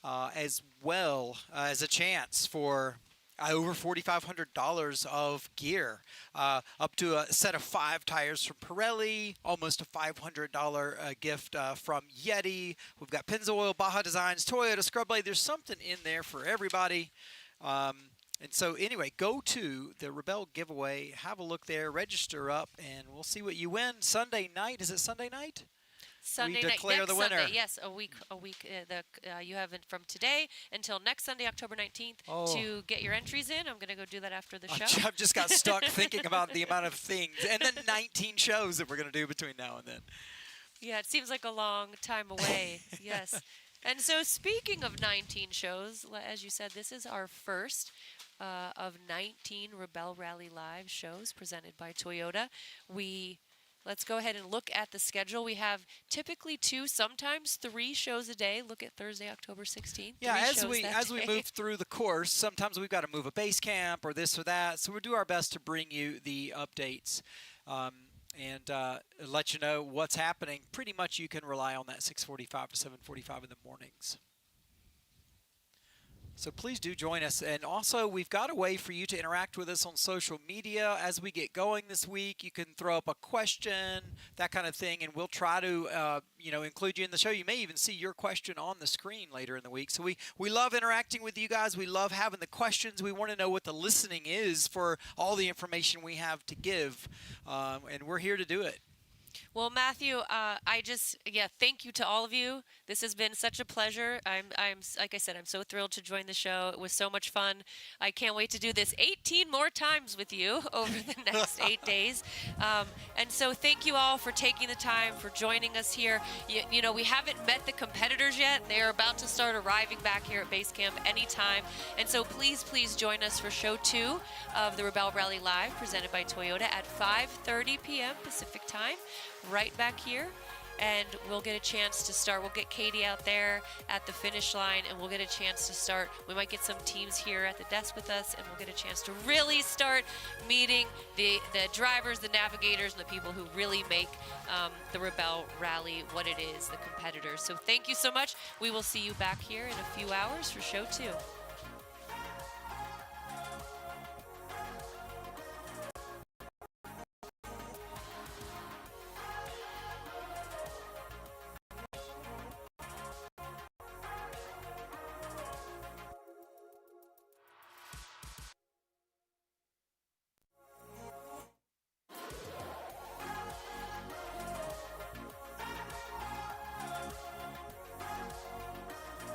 [SPEAKER 2] as well as a chance for over $4,500 of gear, up to a set of 5 tires from Pirelli, almost a $500 gift from Yeti. We've got Pennzoil, Baja Designs, Toyota, Scrub Blade. There's something in there for everybody. And so anyway, go to the Rebelle giveaway, have a look there, register up, and we'll see what you win Sunday night. Is it Sunday night?
[SPEAKER 1] Sunday
[SPEAKER 2] we
[SPEAKER 1] night.
[SPEAKER 2] declare
[SPEAKER 1] Next
[SPEAKER 2] the winner.
[SPEAKER 1] Sunday, yes, a week. You have it from today until next Sunday, October 19th, to get your entries in. I'm gonna go do that after the show.
[SPEAKER 2] I've just got stuck thinking about the amount of things, and then 19 shows that we're gonna do between now and then.
[SPEAKER 1] Yeah, it seems like a long time away. Yes. And so, speaking of 19 shows, as you said, this is our first of 19 Rebelle Rally Live shows presented by Toyota. Let's go ahead and look at the schedule. We have typically 2, sometimes 3 shows a day. Look at Thursday, October 16th.
[SPEAKER 2] Yeah, as we
[SPEAKER 1] day.
[SPEAKER 2] move through the course, sometimes we've got to move a base camp or this or that. So we'll do our best to bring you the updates and let you know what's happening. Pretty much you can rely on that 6:45 or 7:45 in the mornings. So please do join us. And also, we've got a way for you to interact with us on social media as we get going this week. You can throw up a question, that kind of thing, and we'll try to include you in the show. You may even see your question on the screen later in the week. So we love interacting with you guys. We love having the questions. We want to know what the listening is for all the information we have to give, and we're here to do it.
[SPEAKER 1] Well, Matthew, thank you to all of you. This has been such a pleasure. I'm like I said, I'm so thrilled to join the show. It was so much fun. I can't wait to do this 18 more times with you over the next 8 days. And so thank you all for taking the time, for joining us here. You know, we haven't met the competitors yet. They're about to start arriving back here at base camp anytime. And so please join us for show 2 of the Rebelle Rally Live presented by Toyota at 5:30 p.m. Pacific time. Right back here, and we'll get a chance to start. We'll get Katy out there at the finish line, and we'll get a chance to start. We might get some teams here at the desk with us, and we'll get a chance to really start meeting the drivers, the navigators, and the people who really make the Rebelle Rally what it is, the competitors. So thank you so much. We will see you back here in a few hours for show 2.